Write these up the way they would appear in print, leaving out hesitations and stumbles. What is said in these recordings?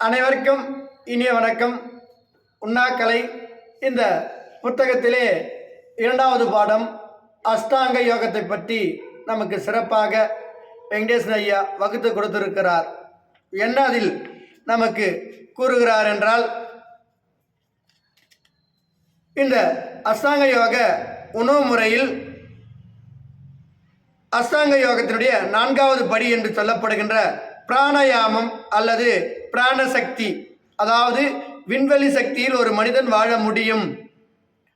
அனைவருக்கும் இனிய வணக்கம். உண்ணாக்கலை இந்த புத்தகத்திலே இரண்டாவது பாடம் அஷ்டாங்க யோகத்தை பற்றி நமக்கு சிறப்பாக வெங்கடேசன் ஐயா வகுத்து கொடுத்திருக்கிறார். என்ன அதில் நமக்கு கூறுகிறார் என்றால், இந்த அஷ்டாங்க யோக உணவு முறையில் அஷ்டாங்க யோகத்தினுடைய 4வது படி என்று சொல்லப்படுகின்ற பிராணாயாமம் அல்லது பிராணசக்தி, அதாவது விண்வெளி சக்தியில் ஒரு மனிதன் வாழ முடியும்,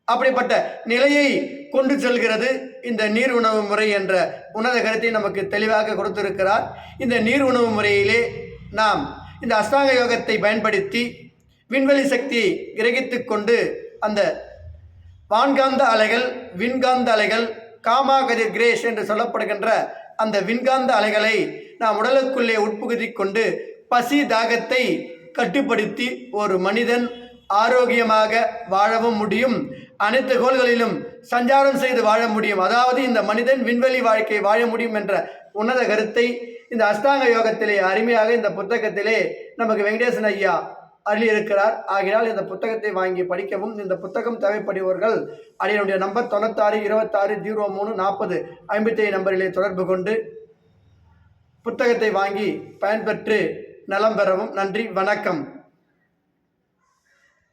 அப்படிப்பட்ட நிலையை கொண்டு செல்கிறது இந்த நீர் உணவு முறை என்ற உன்னத கருத்தை நமக்கு தெளிவாக கொடுத்திருக்கிறார். இந்த நீர் உணவு முறையிலே நாம் இந்த அஷ்டாங்க யோகத்தை பயன்படுத்தி விண்வெளி சக்தியை கிரகித்து கொண்டு அந்த வான்காந்த அலைகள், விண்காந்த அலைகள், காமா கதிர் கிரேஷ் என்று சொல்லப்படுகின்ற அந்த விண்காந்த அலைகளை நாம் உடலுக்குள்ளே உட்புகுத்தி கொண்டு பசி தாகத்தை கட்டுப்படுத்தி ஒரு மனிதன் ஆரோக்கியமாக வாழவும் முடியும், அனைத்து கோள்களிலும் சஞ்சாரம் செய்து வாழ முடியும். அதாவது இந்த மனிதன் விண்வெளி வாழ்க்கை வாழ முடியும் என்ற உன்னத கருத்தை இந்த அஷ்டாங்க யோகத்திலே அருமையாக இந்த புத்தகத்திலே நமக்கு வெங்கடேசன் ஐயா அருளியிருக்கிறார். ஆகையால் இந்த புத்தகத்தை வாங்கி படிக்கவும். இந்த புத்தகம் தேவைப்படுபவர்கள் அடியனுடைய நம்பர் 96 26 03 40 57 நம்பரிலே தொடர்பு கொண்டு புத்தகத்தை வாங்கி பயன்பெற்று நலம் பெறவும். நன்றி, வணக்கம்.